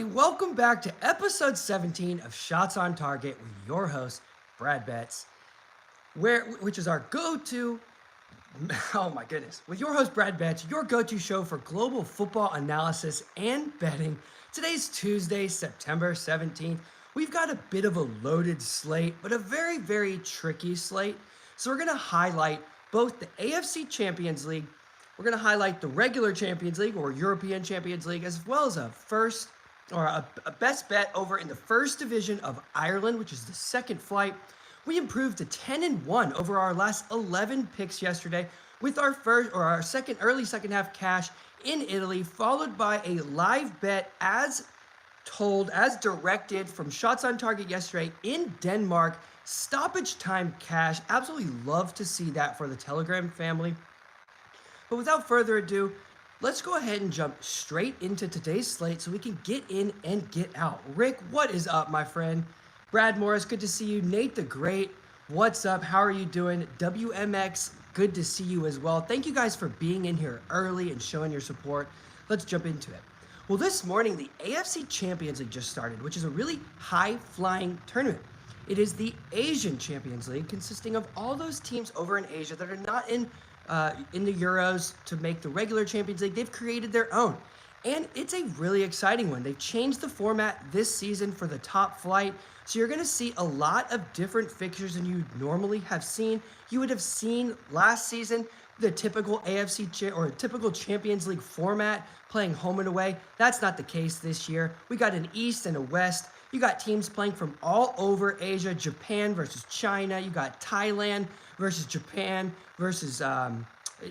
Welcome back to episode 17 of Shots on Target with your host, Brad Betts, which is our go-to, oh my goodness, with your host, Brad Betts, your go-to show for global football analysis and betting. Today's Tuesday, September 17th. We've got a bit of a loaded slate, but a very, very tricky slate. So we're going to highlight both the AFC Champions League, we're going to highlight the regular Champions League or European Champions League, as well as a best bet over in the first division of Ireland, which is the second flight. We improved to 10-1 over our last 11 picks yesterday with our early second half cash in Italy, followed by a live bet as directed from Shots on Target yesterday in Denmark. Stoppage time cash. Absolutely love to see that for the Telegram family. But without further ado, let's go ahead and jump straight into today's slate so we can get in and get out. Rick, what is up, my friend? Brad Morris, good to see you. Nate the Great, what's up? How are you doing? WMX, good to see you as well. Thank you guys for being in here early and showing your support. Let's jump into it. Well, this morning, the AFC Champions League just started, which is a really high-flying tournament. It is the Asian Champions League, consisting of all those teams over in Asia that are not in the Euros to make the regular Champions League. They've created their own. And it's a really exciting one. They've changed the format this season for the top flight. So you're going to see a lot of different fixtures than you normally have seen. You would have seen last season the typical typical Champions League format, playing home and away. That's not the case this year. We got an East and a West. You got teams playing from all over Asia, Japan versus China. You got Thailand versus Japan versus,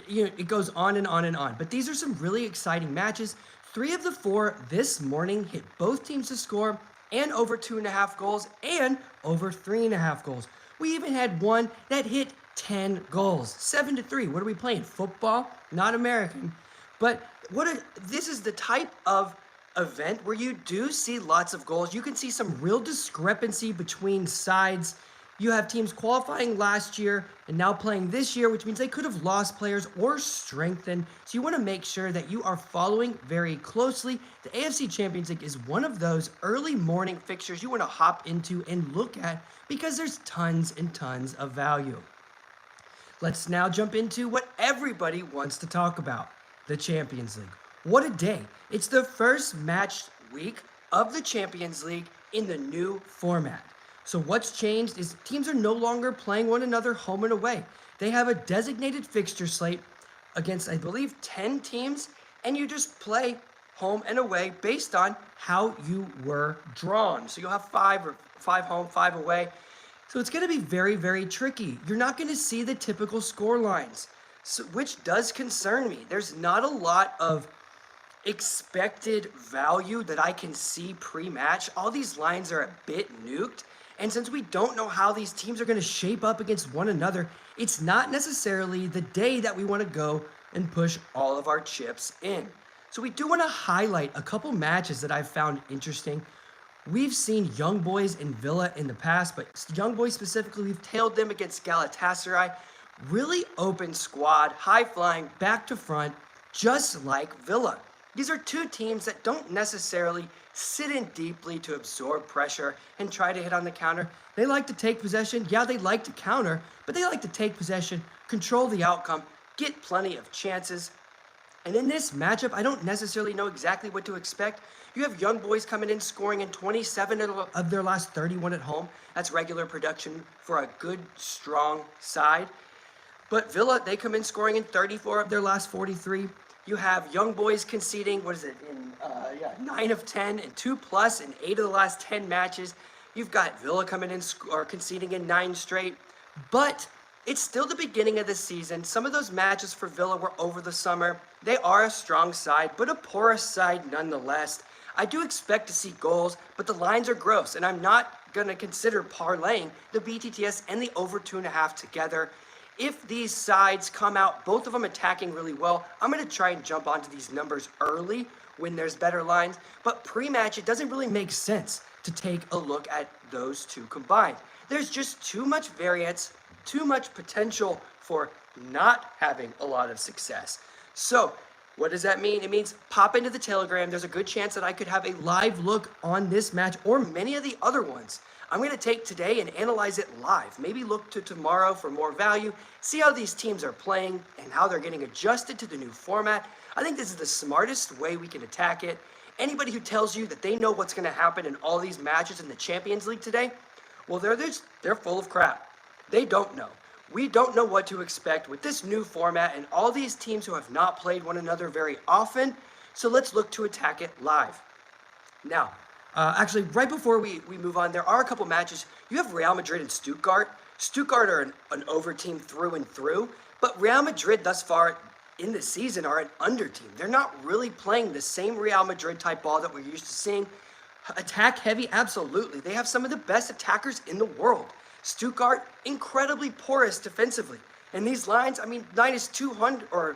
it goes on and on and on. But these are some really exciting matches. 3 of the 4 this morning hit both teams to score and over 2.5 goals and over 3.5 goals. We even had one that hit 10 goals, 7-3. What are we playing? Football? Not American. But this is the type of event where you do see lots of goals. You can see some real discrepancy between sides. You have teams qualifying last year and now playing this year, which means they could have lost players or strengthened. So you want to make sure that you are following very closely. The AFC Champions League is one of those early morning fixtures you want to hop into and look at because there's tons and tons of value. Let's now jump into what everybody wants to talk about, the Champions League. What a day. It's the first match week of the Champions League in the new format. So what's changed is teams are no longer playing one another home and away. They have a designated fixture slate against, I believe, 10 teams, and you just play home and away based on how you were drawn. So you'll have 5 home, 5 away. So it's going to be very, very tricky. You're not going to see the typical score lines, which does concern me. There's not a lot of expected value that I can see pre-match. All these lines are a bit nuked. And since we don't know how these teams are going to shape up against one another, it's not necessarily the day that we want to go and push all of our chips in. So we do want to highlight a couple matches that I've found interesting. We've seen Young Boys and Villa in the past, but Young Boys specifically, we've tailed them against Galatasaray. Really open squad, high-flying, back to front, just like Villa. These are 2 teams that don't necessarily sit in deeply to absorb pressure and try to hit on the counter. They like to take possession. Yeah, they like to counter, but they like to take possession, control the outcome, get plenty of chances. And in this matchup, I don't necessarily know exactly what to expect. You have Young Boys coming in scoring in 27 of their last 31 at home. That's regular production for a good, strong side. But Villa, they come in scoring in 34 of their last 43. You have Young Boys conceding, 9 of 10 and 2+ in 8 of the last 10 matches. You've got Villa coming in conceding in 9 straight. But it's still the beginning of the season. Some of those matches for Villa were over the summer. They are a strong side, but a porous side nonetheless. I do expect to see goals, but the lines are gross, and I'm not going to consider parlaying the BTTS and the over 2.5 together. If these sides come out, both of them attacking really well, I'm going to try and jump onto these numbers early when there's better lines. But pre-match, it doesn't really make sense to take a look at those 2 combined. There's just too much variance, too much potential for not having a lot of success. So What does that mean? It means pop into the Telegram. There's a good chance that I could have a live look on this match or many of the other ones. I'm going to take today and analyze it live. Maybe look to tomorrow for more value, see how these teams are playing and how they're getting adjusted to the new format. I think this is the smartest way we can attack it. Anybody who tells you that they know what's going to happen in all these matches in the Champions League today, well, they're full of crap. They don't know. We don't know what to expect with this new format and all these teams who have not played one another very often. So let's look to attack it live. Now, actually, right before we move on, there are a couple matches. You have Real Madrid and Stuttgart. Stuttgart are an over team through and through, but Real Madrid thus far in the season are an under team. They're not really playing the same Real Madrid type ball that we're used to seeing. Attack heavy, absolutely. They have some of the best attackers in the world. Stuttgart, incredibly porous defensively. And these lines, I mean, minus 200 or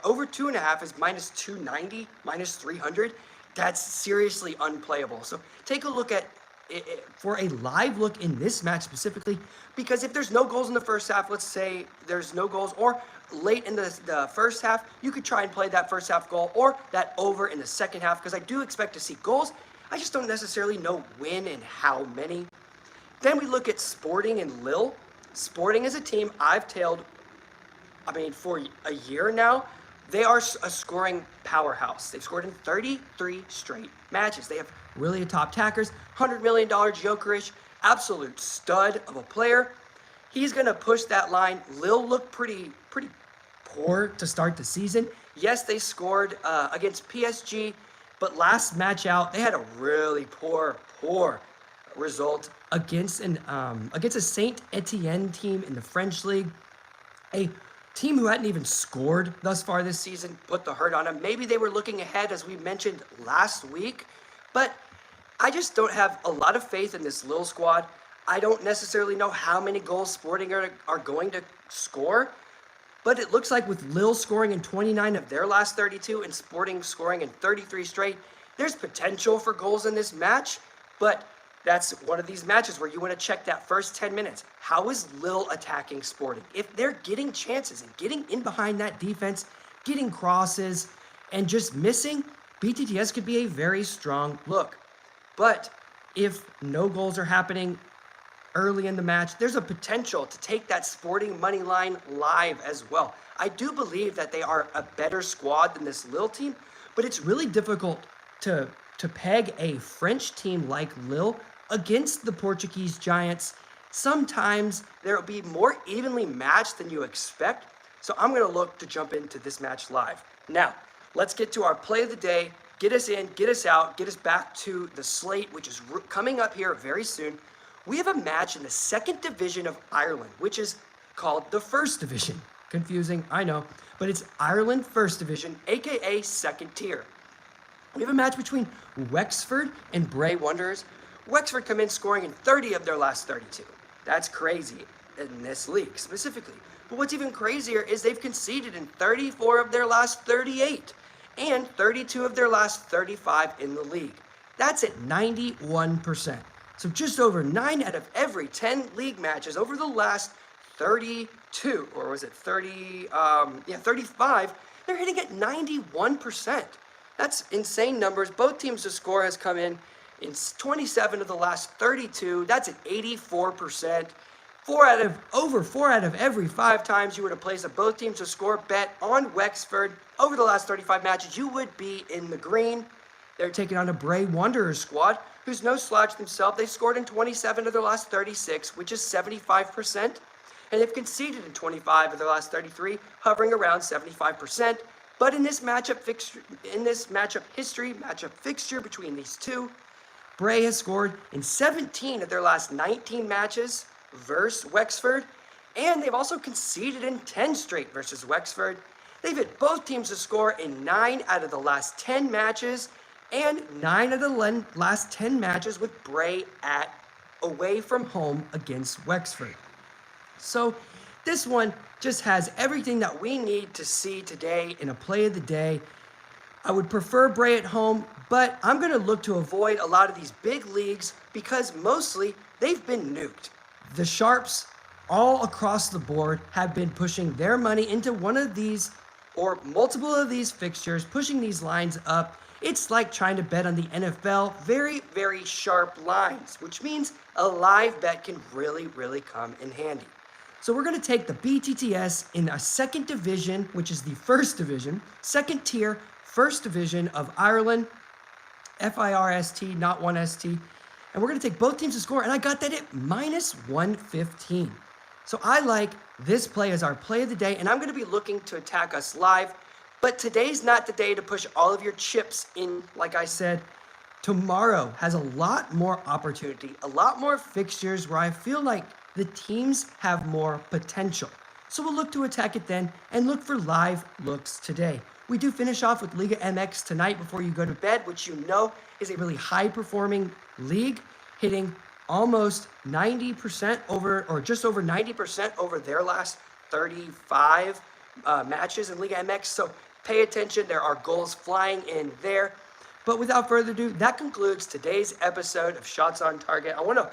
over 2.5 is minus 290, minus 300. That's seriously unplayable. So take a look at it for a live look in this match specifically, because if there's no goals in the first half, let's say there's no goals, or late in the first half, you could try and play that first half goal or that over in the second half, because I do expect to see goals. I just don't necessarily know when and how many. Then we look at Sporting and Lille. Sporting is a team I've tailed, for a year now. They are a scoring powerhouse. They've scored in 33 straight matches. They have really top attackers, $100 million Gyökeres, absolute stud of a player. He's going to push that line. Lille looked pretty poor to start the season. Yes, they scored against PSG, but last match out, they had a really poor result against a Saint Etienne team in the French league, a team who hadn't even scored thus far this season. Put the hurt on them. Maybe they were looking ahead, as we mentioned last week, but I just don't have a lot of faith in this Lille squad. I don't necessarily know how many goals Sporting are going to score, but it looks like with Lille scoring in 29 of their last 32 and Sporting scoring in 33 straight, there's potential for goals in this match, but that's one of these matches where you want to check that first 10 minutes. How is Lille attacking Sporting? If they're getting chances and getting in behind that defense, getting crosses, and just missing, BTTS could be a very strong look. But if no goals are happening early in the match, there's a potential to take that Sporting money line live as well. I do believe that they are a better squad than this Lille team, but it's really difficult to peg a French team like Lille against the Portuguese giants. Sometimes there will be more evenly matched than you expect. So I'm going to look to jump into this match live. Now, let's get to our play of the day. Get us in, get us out, get us back to the slate, which is coming up here very soon. We have a match in the second division of Ireland, which is called the First Division. Confusing, I know, but it's Ireland First Division, aka second tier. We have a match between Wexford and Bray Wanderers. Wexford come in scoring in 30 of their last 32. That's crazy in this league specifically. But what's even crazier is they've conceded in 34 of their last 38 and 32 of their last 35 in the league. That's at 91%. So just over 9 out of every 10 league matches over the last 32, or was it 35, they're hitting at 91%. That's insane numbers. Both teams to score has come in 27 of the last 32. That's at 84%. Over 4 out of every 5 times you were to place a both teams to score bet on Wexford over the last 35 matches, you would be in the green. They're taking on a Bray Wanderers squad, who's no slouch themselves. They scored in 27 of their last 36, which is 75%. And they've conceded in 25 of their last 33, hovering around 75%. But in this matchup fixture between these two, Bray has scored in 17 of their last 19 matches versus Wexford, and they've also conceded in 10 straight versus Wexford. They've hit both teams to score in 9 out of the last 10 matches, and 9 of the last 10 matches with Bray away from home against Wexford. So this one just has everything that we need to see today in a play of the day. I would prefer Bray at home, but I'm going to look to avoid a lot of these big leagues because mostly they've been nuked. The Sharps all across the board have been pushing their money into one of these or multiple of these fixtures, pushing these lines up. It's like trying to bet on the NFL. Very, very sharp lines, which means a live bet can really, really come in handy. So we're going to take the BTTS in a second division, which is the first division, second tier, first division of Ireland, FIRST, not 1ST. And we're going to take both teams to score, and I got that at minus 115. So I like this play as our play of the day, and I'm going to be looking to attack us live. But today's not the day to push all of your chips in, like I said. Tomorrow has a lot more opportunity, a lot more fixtures where I feel like the teams have more potential. So we'll look to attack it then and look for live looks today. We do finish off with Liga MX tonight before you go to bed, which you know is a really high-performing league, hitting almost 90% over, or just over 90% over their last 35 matches in Liga MX. So pay attention. There are goals flying in there. But without further ado, that concludes today's episode of Shots on Target. I want to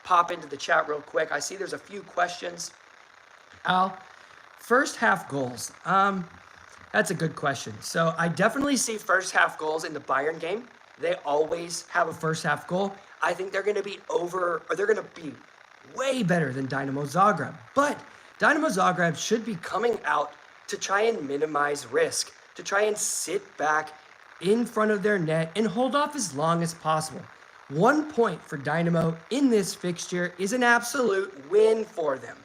pop into the chat real quick. I see there's a few questions. Al, first half goals. That's a good question. So I definitely see first half goals in the Bayern game. They always have a first half goal. I think they're going to be they're going to be way better than Dynamo Zagreb. But Dynamo Zagreb should be coming out to try and minimize risk, to try and sit back in front of their net and hold off as long as possible. 1 point for Dynamo in this fixture is an absolute win for them.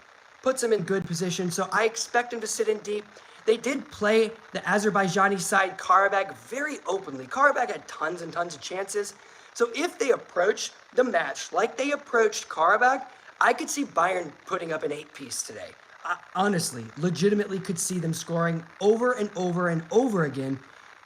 Puts them in good position, so I expect them to sit in deep. They did play the Azerbaijani side, Karabakh, very openly. Karabakh had tons and tons of chances. So if they approach the match like they approached Karabakh, I could see Bayern putting up an 8-piece today. I honestly, legitimately could see them scoring over and over and over again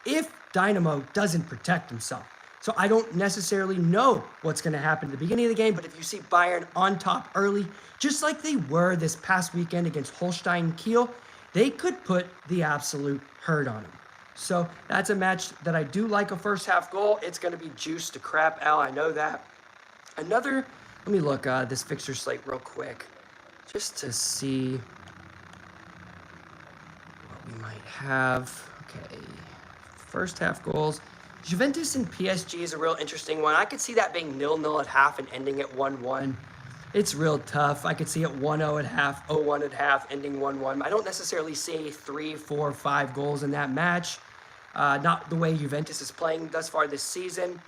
if Dynamo doesn't protect himself. So I don't necessarily know what's going to happen at the beginning of the game, but if you see Bayern on top early, just like they were this past weekend against Holstein Kiel, they could put the absolute hurt on them. So that's a match that I do like a first half goal. It's going to be juiced to crap, Al. I know that. Let me look this fixture slate real quick just to see what we might have. Okay, first half goals. Juventus and PSG is a real interesting one. I could see that being 0-0 at half and ending at 1-1. It's real tough. I could see it 1-0 at half, 0-1 at half, ending 1-1. I don't necessarily see 3, 4, 5 goals in that match. Not the way Juventus is playing thus far this season.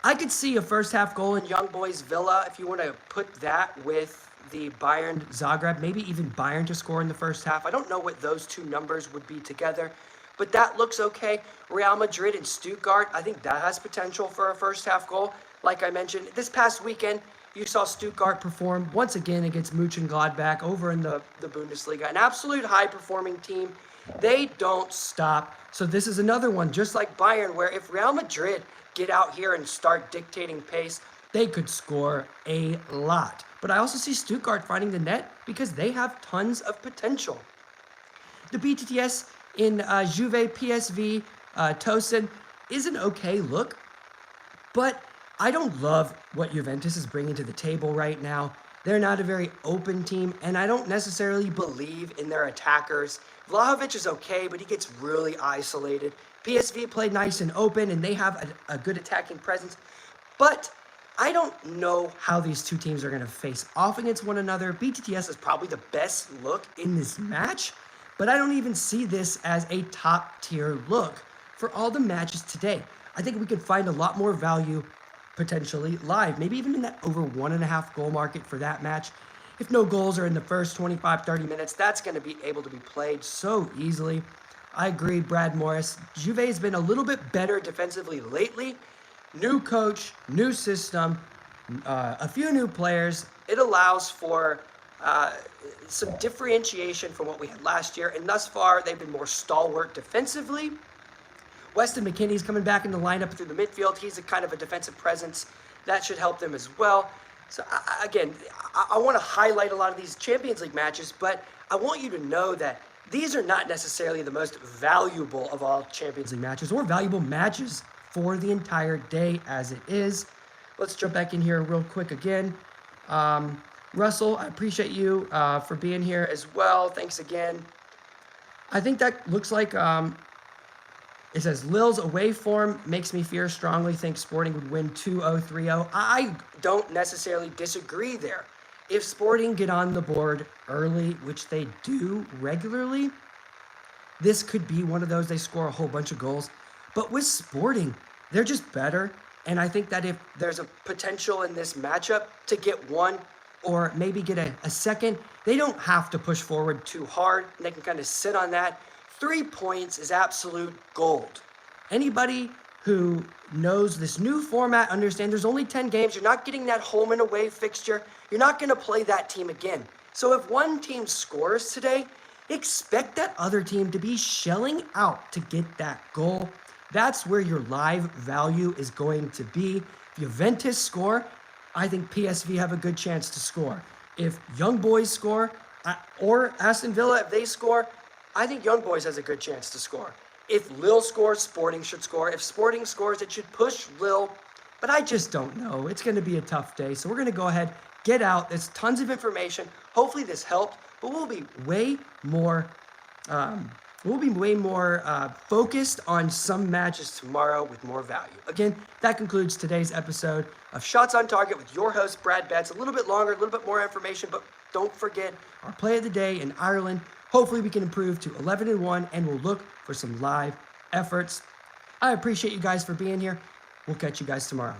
I could see a first half goal in Young Boys Villa if you want to put that with the Bayern Zagreb, maybe even Bayern to score in the first half. I don't know what those two numbers would be together, but that looks okay. Real Madrid and Stuttgart, I think that has potential for a first half goal. Like I mentioned, this past weekend, you saw Stuttgart perform once again against Mönchengladbach over in the Bundesliga. An absolute high-performing team. They don't stop. So this is another one, just like Bayern, where if Real Madrid get out here and start dictating pace, they could score a lot. But I also see Stuttgart finding the net because they have tons of potential. The BTTS in Juve PSV Tosin is an okay look, but I don't love what Juventus is bringing to the table right now. They're not a very open team, and I don't necessarily believe in their attackers. Vlahovic is okay, but he gets really isolated. PSV played nice and open, and they have a good attacking presence. But I don't know how these two teams are going to face off against one another. BTTS is probably the best look in this match, but I don't even see this as a top-tier look for all the matches today. I think we could find a lot more value potentially live, maybe even in that over 1.5 goal market for that match. If no goals are in the first 25, 30 minutes, that's going to be able to be played so easily. I agree, Brad Morris. Juve has been a little bit better defensively lately. New coach, new system, a few new players. It allows for some differentiation from what we had last year, and thus far they've been more stalwart defensively. Weston McKennie's coming back in the lineup through the midfield. He's a kind of a defensive presence. That should help them as well. So again, I want to highlight a lot of these Champions League matches, but I want you to know that these are not necessarily the most valuable of all Champions League matches or valuable matches for the entire day as it is. Let's jump back in here real quick again. Russell, I appreciate you for being here as well. Thanks again. I think that looks like it says Lille's away form makes me fear strongly think Sporting would win 2-0, 3-0. I don't necessarily disagree there. If Sporting get on the board early, which they do regularly, this could be one of those they score a whole bunch of goals. But with Sporting, they're just better. And I think that if there's a potential in this matchup to get one or maybe get a second, they don't have to push forward too hard. And they can kind of sit on that. 3 points is absolute gold. Anybody who knows this new format, understand there's only 10 games. You're not getting that home and away fixture. You're not going to play that team again. So if one team scores today, expect that other team to be shelling out to get that goal. That's where your live value is going to be. If Juventus score, I think PSV have a good chance to score. If Young Boys score, or Aston Villa, if they score, I think Young Boys has a good chance to score. If Lille scores, Sporting should score. If Sporting scores, it should push Lille. But I just don't know. It's going to be a tough day. So we're going to go ahead, get out. There's tons of information. Hopefully this helped. But we'll be way more focused on some matches tomorrow with more value. Again, that concludes today's episode of Shots on Target with your host, Brad Betts. A little bit longer, a little bit more information, but don't forget our play of the day in Ireland. Hopefully we can improve to 11-1, and we'll look for some live efforts. I appreciate you guys for being here. We'll catch you guys tomorrow.